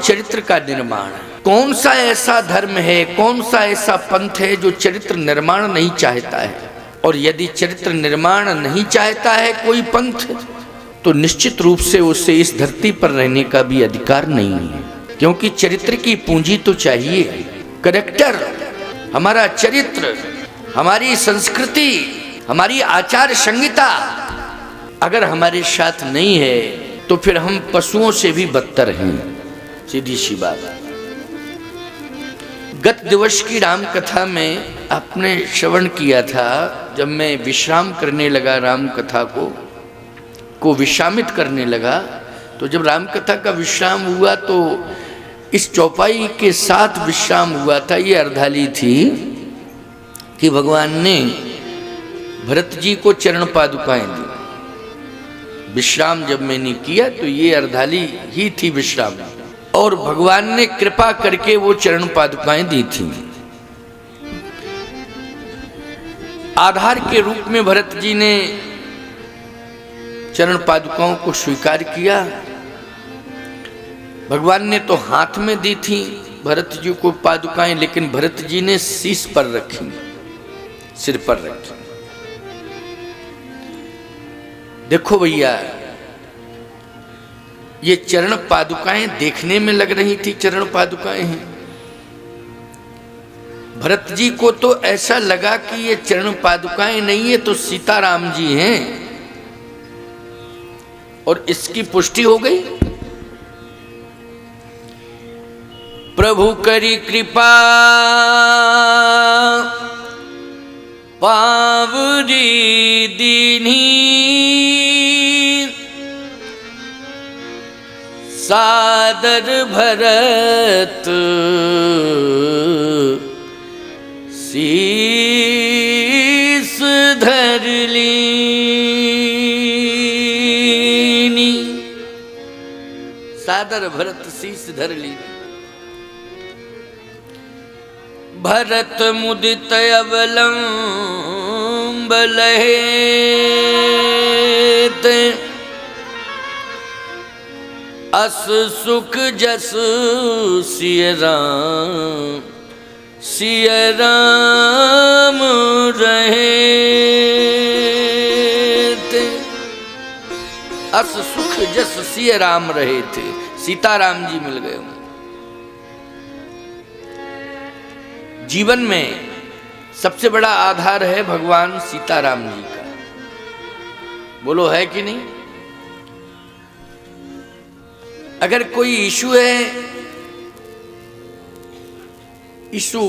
चरित्र का निर्माण। कौन सा ऐसा धर्म है, कौन सा ऐसा पंथ है जो चरित्र निर्माण नहीं चाहता है? और यदि चरित्र निर्माण नहीं चाहता है कोई पंथ, तो निश्चित रूप से उसे इस धरती पर रहने का भी अधिकार नहीं है, क्योंकि चरित्र की पूंजी तो चाहिए। कैरेक्टर, हमारा चरित्र, हमारी संस्कृति, हमारी आचार संहिता अगर हमारे साथ नहीं है तो फिर हम पशुओं से भी बदतर हैं, सीधी सी बात। गत दिवस की राम कथा में आपने श्रवण किया था, जब मैं विश्राम करने लगा, राम कथा को विश्रामित करने लगा, तो जब राम कथा का विश्राम हुआ तो इस चौपाई के साथ विश्राम हुआ था। ये अर्धाली थी कि भगवान ने भरत जी को चरण पादुकाएं दी। विश्राम जब मैंने किया तो ये अर्धाली ही थी विश्राम, और भगवान ने कृपा करके वो चरण पादुकाएं दी थी। आधार के रूप में भरत जी ने चरण पादुकाओं को स्वीकार किया। भगवान ने तो हाथ में दी थी भरत जी को पादुकाएं, लेकिन भरत जी ने शीश पर रखी, सिर पर रखी। देखो भैया, ये चरण पादुकाएं देखने में लग रही थी चरण पादुकाएं हैं। भरत जी को तो ऐसा लगा कि ये चरण पादुकाएं नहीं है तो सीताराम जी हैं, और इसकी पुष्टि हो गई। प्रभु करी कृपा पावरी दीनी, सादर भरत शीस धर लीनी, सादर भरत शीस धर लीनी। भरत मुदित अवलंब लहेत, अस सुख जस सिय राम रहेत। अस सुख जस सिय राम रहे थे, सीताराम जी मिल गए। जीवन में सबसे बड़ा आधार है भगवान सीताराम जी का, बोलो है कि नहीं? अगर कोई इशू है, इशू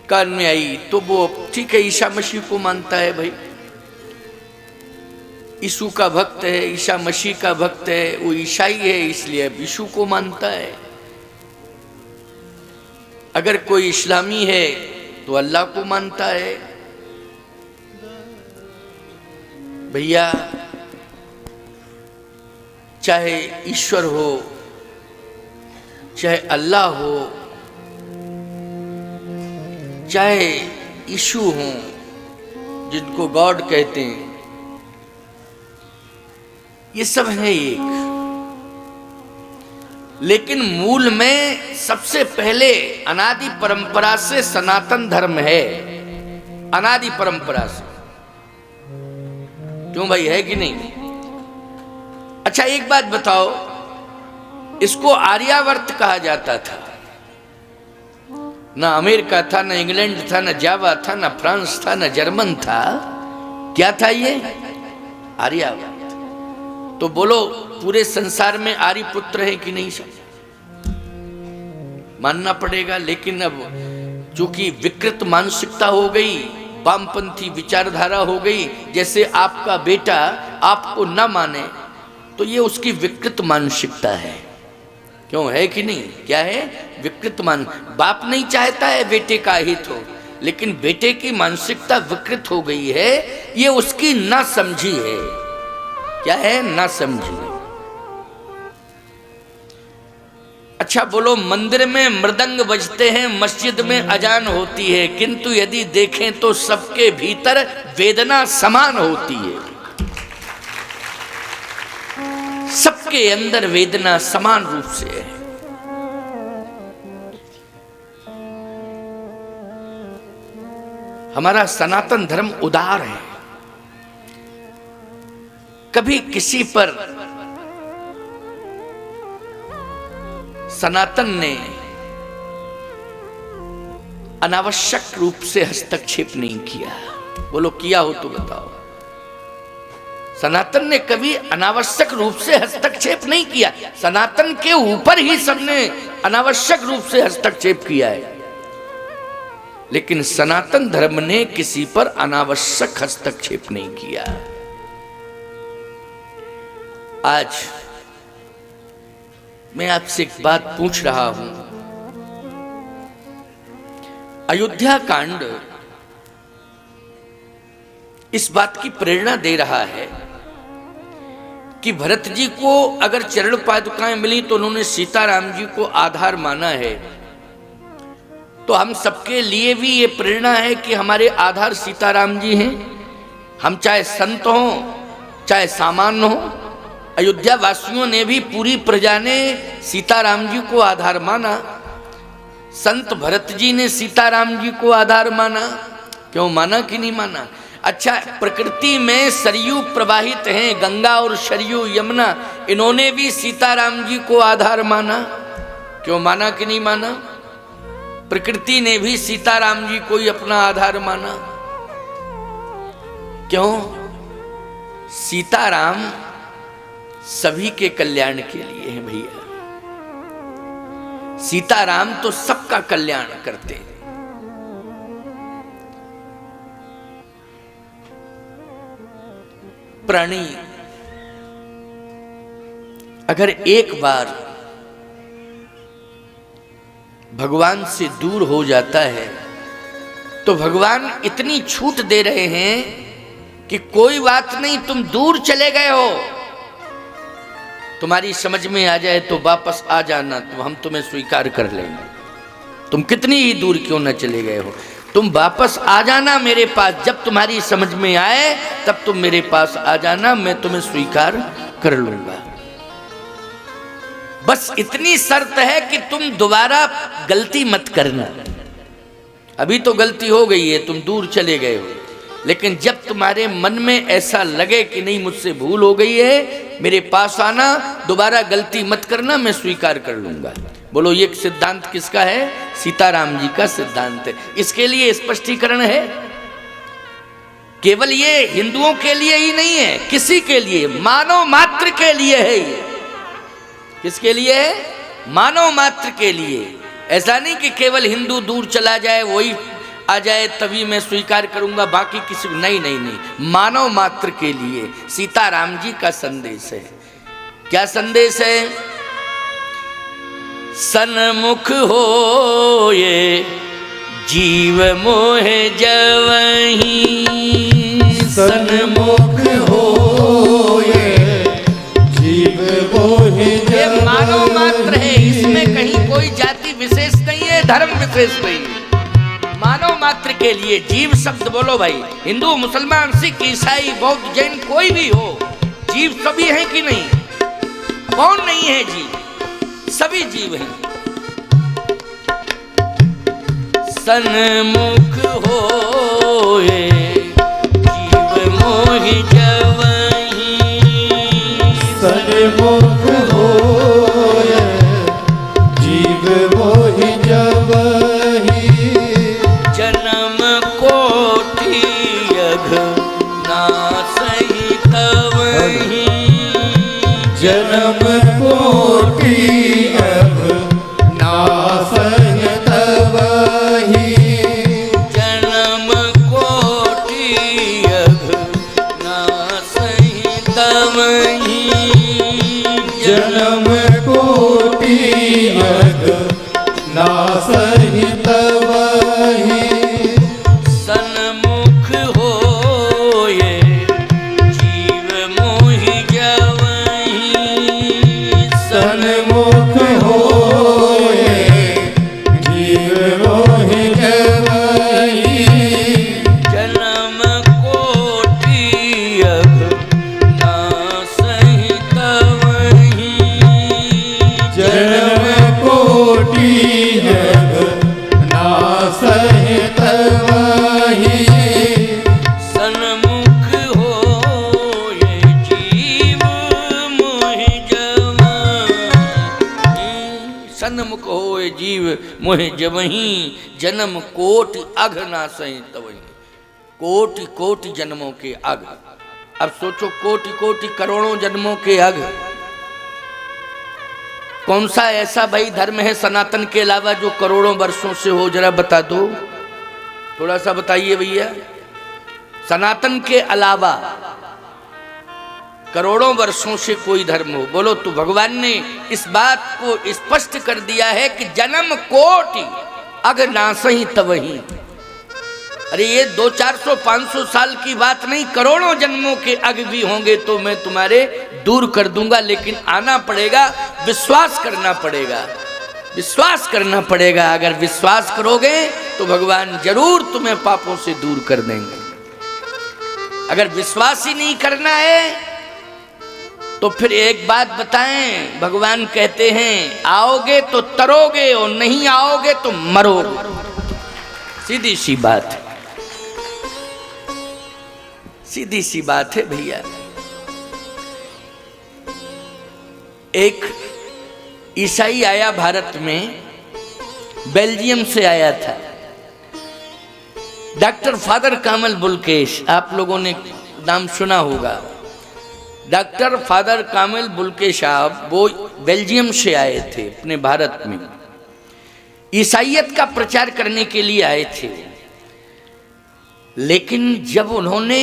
कान में आई तो वो ठीक है, ईसा मसीह को मानता है भाई, यीशु का भक्त है, ईसा मसीह का भक्त है, वो ईसाई है इसलिए अब यीशु को मानता है। अगर कोई इस्लामी है तो अल्लाह को मानता है। भैया, चाहे ईश्वर हो, चाहे अल्लाह हो, चाहे यीशु हो जिनको गॉड कहते हैं, ये सब है एक, लेकिन मूल में सबसे पहले अनादि परंपरा से सनातन धर्म है, अनादि परंपरा से। क्यों भाई, है कि नहीं? अच्छा एक बात बताओ, इसको आर्यावर्त कहा जाता था। ना अमेरिका था, ना इंग्लैंड था, ना जावा था, ना फ्रांस था, ना जर्मन था। क्या था ये? आर्यावर्त। तो बोलो, पूरे संसार में आर्य पुत्र है कि नहीं? सब मानना पड़ेगा। लेकिन अब चूंकि विकृत मानसिकता हो गई, वामपंथी विचारधारा हो गई, जैसे आपका बेटा आपको न माने तो ये उसकी विकृत मानसिकता है। क्यों, है कि नहीं? क्या है? विकृत मान। बाप नहीं चाहता है बेटे का हित हो, लेकिन बेटे की मानसिकता विकृत हो गई है, ये उसकी ना समझी है। क्या है? ना समझी। अच्छा बोलो, मंदिर में मृदंग बजते हैं, मस्जिद में अजान होती है, किंतु यदि देखें तो सबके भीतर वेदना समान होती है। सबके अंदर वेदना समान रूप से है। हमारा सनातन धर्म उदार है। कभी किसी पर सनातन ने अनावश्यक रूप से हस्तक्षेप नहीं किया। बोलो किया हो तो बताओ। सनातन ने कभी अनावश्यक रूप से हस्तक्षेप नहीं किया। सनातन के ऊपर ही सबने अनावश्यक रूप से हस्तक्षेप किया है, लेकिन सनातन धर्म ने किसी पर अनावश्यक हस्तक्षेप नहीं किया। आज मैं आपसे एक बात पूछ रहा हूं। अयोध्या कांड इस बात की प्रेरणा दे रहा है कि भरत जी को अगर चरण पादुकाएं मिली तो उन्होंने सीताराम जी को आधार माना है, तो हम सबके लिए भी ये प्रेरणा है कि हमारे आधार सीताराम जी हैं। हम चाहे संत हों चाहे सामान्य हो, अयोध्या वासियों ने भी, पूरी प्रजा ने सीताराम जी को आधार माना। संत भरत जी ने सीताराम जी को आधार माना। क्यों माना कि नहीं माना? अच्छा, प्रकृति में सरयू प्रवाहित हैं, गंगा और सरयू यमुना, इन्होंने भी सीताराम जी को आधार माना। क्यों माना कि नहीं माना? प्रकृति ने भी सीताराम जी को ही अपना आधार माना। क्यों? सीताराम सभी के कल्याण के लिए हैं भैया। सीताराम तो सबका कल्याण करते हैं। प्राणी अगर एक बार भगवान से दूर हो जाता है तो भगवान इतनी छूट दे रहे हैं कि कोई बात नहीं, तुम दूर चले गए हो, तुम्हारी समझ में आ जाए तो वापस आ जाना, तो हम तुम्हें स्वीकार कर लेंगे। तुम कितनी ही दूर क्यों न चले गए हो, तुम वापस आ जाना मेरे पास। जब तुम्हारी समझ में आए तब तुम मेरे पास आ जाना, मैं तुम्हें स्वीकार कर लूंगा। बस इतनी शर्त है कि तुम दोबारा गलती मत करना। अभी तो गलती हो गई है, तुम दूर चले गए हो, लेकिन जब तुम्हारे मन में ऐसा लगे कि नहीं मुझसे भूल हो गई है, मेरे पास आना, दोबारा गलती मत करना, मैं स्वीकार कर लूंगा। बोलो ये सिद्धांत किसका है? सीताराम जी का सिद्धांत है। इसके लिए स्पष्टीकरण है, केवल ये हिंदुओं के लिए ही नहीं है, किसी के लिए, मानव मात्र के लिए है ये। किसके लिए है? मानव मात्र के लिए। ऐसा नहीं कि केवल हिंदू दूर चला जाए, वही आ जाए तभी मैं स्वीकार करूंगा, बाकी किसी को नहीं। नहीं नहीं, मानव मात्र के लिए सीताराम जी का संदेश है। क्या संदेश है? सन्मुख हो ये जीव मोह जवहीं, सन्मुख हो ये जीव मोह जवहीं। ये मानव मात्र है, इसमें कहीं कोई जाति विशेष नहीं है, धर्म विशेष नहीं है। मानव मात्र के लिए, जीव शब्द बोलो भाई, हिंदू मुसलमान सिख ईसाई बौद्ध जैन कोई भी हो, जीव सभी हैं कि नहीं? कौन नहीं है जीव? सभी जीव हैं। सन्मुख होए जीव मोहि जवहीं, सन्मुख होए जीव मोहि जवहीं। जन्म कोटि अघ नासहि तवहीं, जन्म कोटि अघ नासहि तवहीं। जन्म कोटि अघ नासहि तवहीं, जन्म कोटि अघ नासहि तवहीं। सन्मुख होए जीव मोहि जवहीं, सन्मुख होए जीव मोहि जवहीं। जन्म कोटि अघ नासहि तवहीं, जन्म कोटि अघ नासहि तवहीं। सन्मुख होए जीव मोहे जवहीं, जन्म कोटि अघ नासहि तवहीं। कोटि कोटि जन्मों के अघ। अब सोचो, कोटि कोटि करोड़ों जन्मों के अघ। कौन सा ऐसा भाई धर्म है सनातन के अलावा जो करोड़ों वर्षों से हो, जरा बता दो, थोड़ा सा बताइए भैया। सनातन के अलावा करोड़ों वर्षों से कोई धर्म हो, बोलो। तो भगवान ने इस बात को स्पष्ट कर दिया है कि जन्म कोटि अघ नासहि तवहीं। अरे ये 200-400-500 साल की बात नहीं, करोड़ों जन्मों के अघ भी होंगे तो मैं तुम्हारे दूर कर दूंगा, लेकिन आना पड़ेगा, विश्वास करना पड़ेगा, विश्वास करना पड़ेगा। अगर विश्वास करोगे तो भगवान जरूर तुम्हें पापों से दूर कर देंगे। अगर विश्वास ही नहीं करना है तो फिर एक बात बताएं, भगवान कहते हैं आओगे तो तरोगे और नहीं आओगे तो मरोगे। सीधी सी बात है, सीधी सी बात है भैया। एक ईसाई आया भारत में, बेल्जियम से आया था, डॉक्टर फादर कामल बुल्केश। आप लोगों ने नाम सुना होगा, डॉक्टर फादर कामिल बुल्के साहब। वो बेल्जियम से आए थे अपने भारत में, ईसाइयत का प्रचार करने के लिए आए थे। लेकिन जब उन्होंने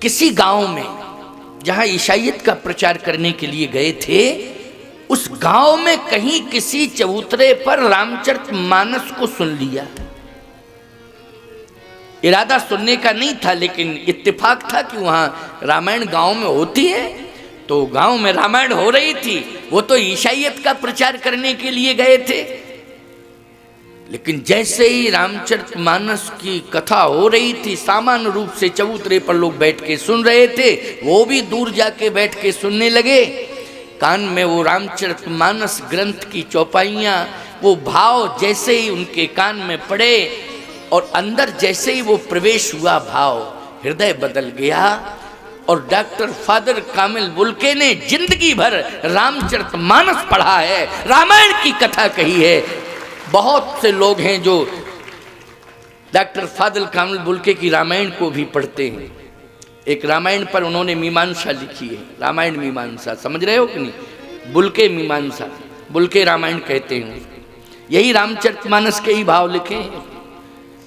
किसी गांव में जहां ईसाइयत का प्रचार करने के लिए गए थे, उस गांव में कहीं किसी चबूतरे पर रामचरितमानस को सुन लिया। इरादा सुनने का नहीं था, लेकिन इत्तेफाक था कि वहाँ रामायण गांव में होती है, तो गांव में रामायण हो रही थी। वो तो ईसाइयत का प्रचार करने के लिए गए थे, लेकिन जैसे ही रामचरितमानस की कथा हो रही थी, सामान्य रूप से चबूतरे पर लोग बैठ के सुन रहे थे, वो भी दूर जाके बैठ के सुनने लगे। कान में वो रामचरितमानस ग्रंथ की चौपाइयाँ, वो भाव जैसे ही उनके कान में पड़े और अंदर जैसे ही वो प्रवेश हुआ, भाव हृदय बदल गया। और डॉक्टर फादर कामिल बुल्के ने जिंदगी भर रामचरितमानस पढ़ा है, रामायण की कथा कही है। बहुत से लोग हैं जो डॉक्टर फादर कामिल बुल्के की रामायण को भी पढ़ते हैं। एक रामायण पर उन्होंने मीमांसा लिखी है, रामायण मीमांसा, समझ रहे हो कि नहीं? बुल्के मीमांसा, बुल्के रामायण कहते हैं। यही रामचरितमानस के ही भाव लिखे हैं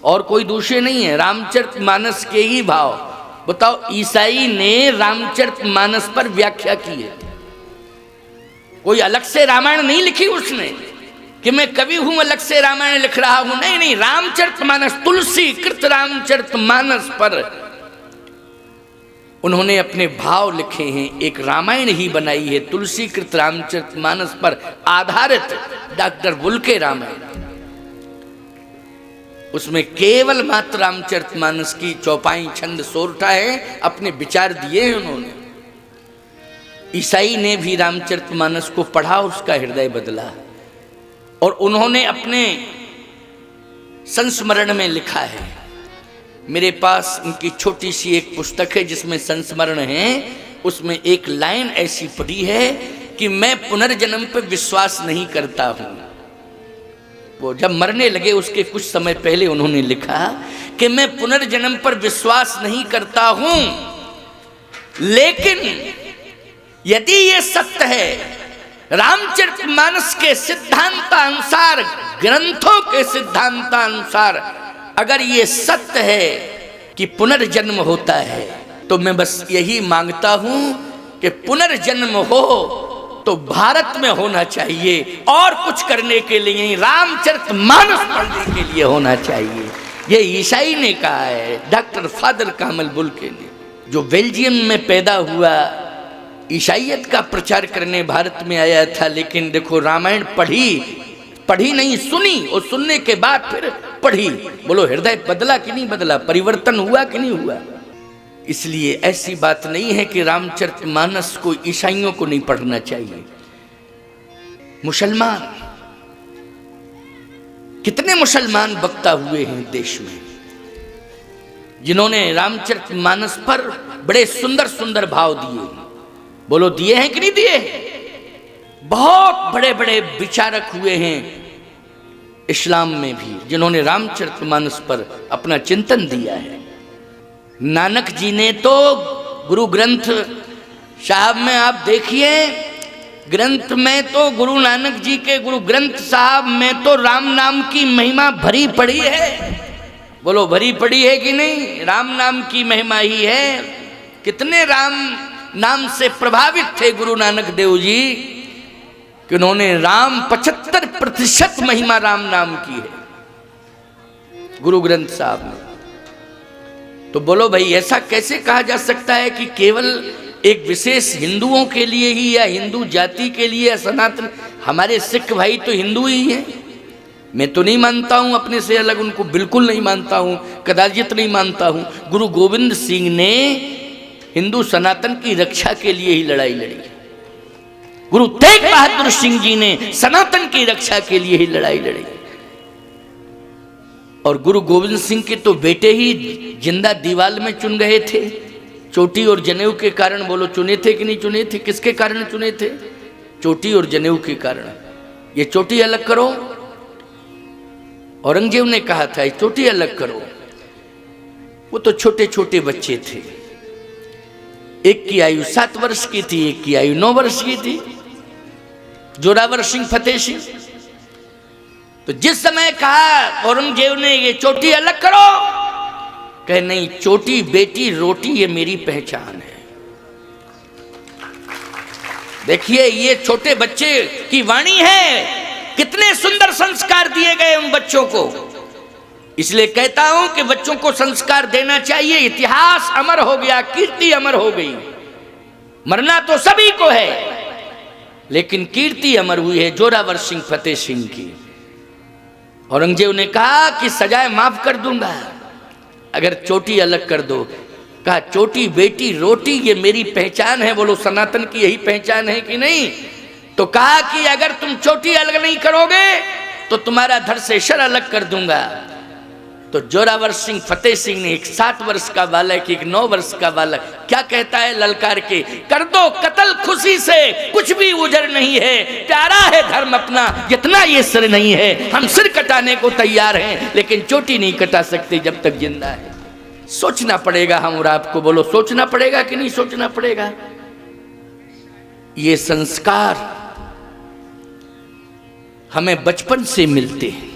और कोई दूसरे नहीं है, रामचरितमानस के ही भाव। बताओ, ईसाई ने रामचरितमानस पर व्याख्या की है, कोई अलग से रामायण नहीं लिखी उसने कि मैं कवि हूं अलग से रामायण लिख रहा हूं। नहीं नहीं, रामचरितमानस, तुलसी कृत रामचरितमानस पर उन्होंने अपने भाव लिखे हैं। एक रामायण ही बनाई है, तुलसी कृत रामचरितमानस पर आधारित डॉक्टर बुल्के रामायण। उसमें केवल मात्र रामचरितमानस की चौपाई छंद सोरठा है, अपने विचार दिए हैं उन्होंने। ईसाई ने भी रामचरितमानस को पढ़ा, उसका हृदय बदला, और उन्होंने अपने संस्मरण में लिखा है। मेरे पास उनकी छोटी सी एक पुस्तक है जिसमें संस्मरण है। उसमें एक लाइन ऐसी पड़ी है कि मैं पुनर्जन्म पर विश्वास नहीं करता हूं। वो जब मरने लगे उसके कुछ समय पहले उन्होंने लिखा कि मैं पुनर्जन्म पर विश्वास नहीं करता हूं, लेकिन यदि ये सत्य है, रामचरितमानस के सिद्धांतानुसार, ग्रंथों के सिद्धांतानुसार अगर ये सत्य है कि पुनर्जन्म होता है, तो मैं बस यही मांगता हूं कि पुनर्जन्म हो तो भारत में होना चाहिए, और कुछ करने के लिए नहीं, रामचरितमानस पढ़ने के लिए होना चाहिए। ये ईसाई ने कहा है, डॉक्टर फादर कामिल बुल्के ने, जो बेल्जियम में पैदा हुआ, ईसाइयत का प्रचार करने भारत में आया था। लेकिन देखो, रामायण पढ़ी नहीं, सुनी, और सुनने के बाद फिर पढ़ी। बोलो, हृदय बदला कि नहीं बदला, परिवर्तन हुआ कि नहीं हुआ? इसलिए ऐसी बात नहीं है कि रामचरितमानस को ईसाइयों को नहीं पढ़ना चाहिए। मुसलमान, कितने मुसलमान वक्ता हुए हैं देश में जिन्होंने रामचरितमानस पर बड़े सुंदर सुंदर भाव दिए। बोलो, दिए हैं कि नहीं दिए? बहुत बड़े बड़े विचारक हुए हैं इस्लाम में भी, जिन्होंने रामचरितमानस पर अपना चिंतन दिया है। नानक जी ने तो गुरु ग्रंथ साहब में आप देखिए, ग्रंथ में तो गुरु नानक जी के गुरु ग्रंथ साहब में तो राम नाम की महिमा भरी पड़ी है। बोलो भरी पड़ी है कि नहीं? राम नाम की महिमा ही है। कितने राम नाम से प्रभावित थे गुरु नानक देव जी कि उन्होंने 75% महिमा राम नाम की है गुरु ग्रंथ साहब में। तो बोलो भाई, ऐसा कैसे कहा जा सकता है कि केवल एक विशेष हिंदुओं के लिए ही या हिंदू जाति के लिए या सनातन? हमारे सिख भाई तो हिंदू ही हैं। मैं तो नहीं मानता हूं अपने से अलग, उनको बिल्कुल नहीं मानता हूं, कदाचित नहीं मानता हूं। गुरु गोविंद सिंह ने हिंदू सनातन की रक्षा के लिए ही लड़ाई लड़ी। गुरु तेग बहादुर सिंह जी ने सनातन की रक्षा के लिए ही लड़ाई लड़ी। और गुरु गोविंद सिंह के तो बेटे ही जिंदा दीवाल में चुन गए थे, चोटी और जनेऊ के कारण। बोलो चुने थे कि नहीं चुने थे? किसके कारण चुने थे? चोटी और जनेऊ के कारण। ये चोटी अलग करो, औरंगजेब ने कहा था ये चोटी अलग करो। वो तो छोटे छोटे बच्चे थे, एक की आयु 7 वर्ष की थी, एक की आयु 9 वर्ष की थी, जोरावर सिंह फतेह सिंह। तो जिस समय कहा औरंगजेब ने ये चोटी अलग करो, कहे नहीं, चोटी बेटी रोटी ये मेरी पहचान है। देखिए ये छोटे बच्चे की वाणी है, कितने सुंदर संस्कार दिए गए उन बच्चों को। इसलिए कहता हूं कि बच्चों को संस्कार देना चाहिए। इतिहास अमर हो गया, कीर्ति अमर हो गई। मरना तो सभी को है, लेकिन कीर्ति अमर हुई है जोरावर सिंह फतेह सिंह की। औरंगजेब ने कहा कि सजाए माफ कर दूंगा अगर चोटी अलग कर दो। कहा चोटी बेटी रोटी ये मेरी पहचान है। बोलो सनातन की यही पहचान है कि नहीं? तो कहा कि अगर तुम चोटी अलग नहीं करोगे तो तुम्हारा धड़ से सर अलग कर दूंगा। तो जोरावर सिंह फतेह सिंह ने एक 7 वर्ष का बालक, एक 9 वर्ष का बालक, क्या कहता है ललकार के, कर दो कत्ल खुशी से, कुछ भी उजर नहीं है, प्यारा है धर्म अपना जितना ये सिर नहीं है। हम सिर कटाने को तैयार हैं, लेकिन चोटी नहीं कटा सकते जब तक जिंदा है। सोचना पड़ेगा हम और आपको। बोलो सोचना पड़ेगा कि नहीं सोचना पड़ेगा? ये संस्कार हमें बचपन से मिलते हैं।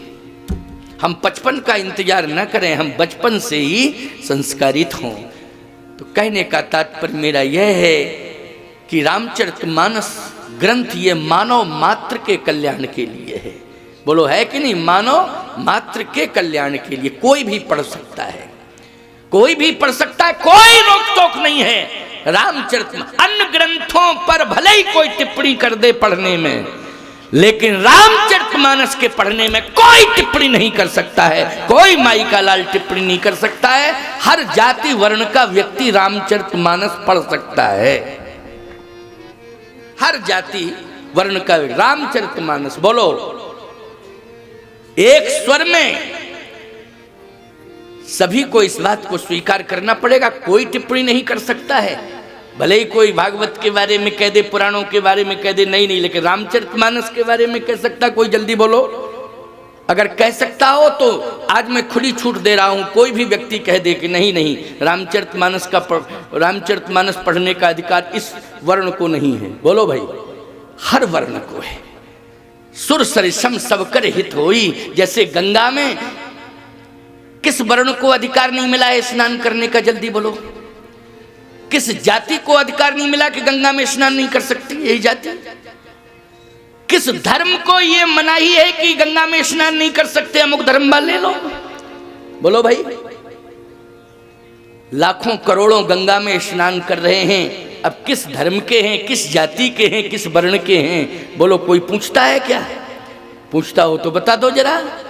हम 55 का इंतजार न करें, हम बचपन से ही संस्कारित हों। तो कहने का तात्पर्य मेरा यह है कि रामचरितमानस ग्रंथ ये मानव मात्र के कल्याण के लिए है। बोलो है कि नहीं? मानव मात्र के कल्याण के लिए कोई भी पढ़ सकता है, कोई भी पढ़ सकता है, कोई रोक टोक नहीं है। रामचरितमानस अन्य ग्रंथों पर भले ही कोई टिप्पणी कर दे पढ़ने में, लेकिन रामचरितमानस के पढ़ने में कोई टिप्पणी नहीं कर सकता है, कोई माई का लाल टिप्पणी नहीं कर सकता है। हर जाति वर्ण का व्यक्ति रामचरितमानस पढ़ सकता है, हर जाति वर्ण का रामचरितमानस। बोलो एक स्वर में सभी को इस बात को स्वीकार करना पड़ेगा, कोई टिप्पणी नहीं कर सकता है। भले ही कोई भागवत के बारे में कह दे, पुराणों के बारे में कह दे, नहीं, लेकिन रामचरितमानस के बारे में कह सकता कोई? जल्दी बोलो। अगर कह सकता हो तो आज मैं खुली छूट दे रहा हूं, कोई भी व्यक्ति कह दे कि नहीं, रामचरितमानस पढ़ने का अधिकार इस वर्ण को नहीं है। बोलो भाई, हर वर्ण को है। सुर सरिसम सब कर हित होई, जैसे गंगा में किस वर्ण को अधिकार नहीं मिला है स्नान करने का? जल्दी बोलो। किस जाति को अधिकार नहीं मिला कि गंगा में स्नान नहीं कर सकती? यही जाति। किस धर्म को यह मनाही है कि गंगा में स्नान नहीं कर सकते? अमुक धर्म वाले लोग। बोलो भाई, लाखों करोड़ों गंगा में स्नान कर रहे हैं, अब किस धर्म के हैं, किस जाति के हैं, किस वर्ण के हैं? बोलो कोई पूछता है क्या? पूछता हो तो बता दो जरा।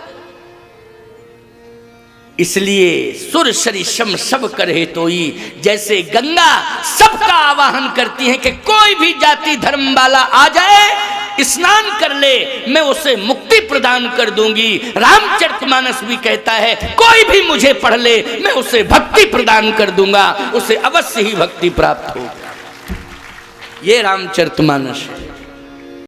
इसलिए सुर सरिसम सब करे तोई, जैसे गंगा सबका आवाहन करती है कि कोई भी जाति धर्म वाला आ जाए, स्नान कर ले, मैं उसे मुक्ति प्रदान कर दूंगी। रामचरितमानस भी कहता है कोई भी मुझे पढ़ ले, मैं उसे भक्ति प्रदान कर दूंगा, उसे अवश्य ही भक्ति प्राप्त होगी। ये रामचरितमानस है।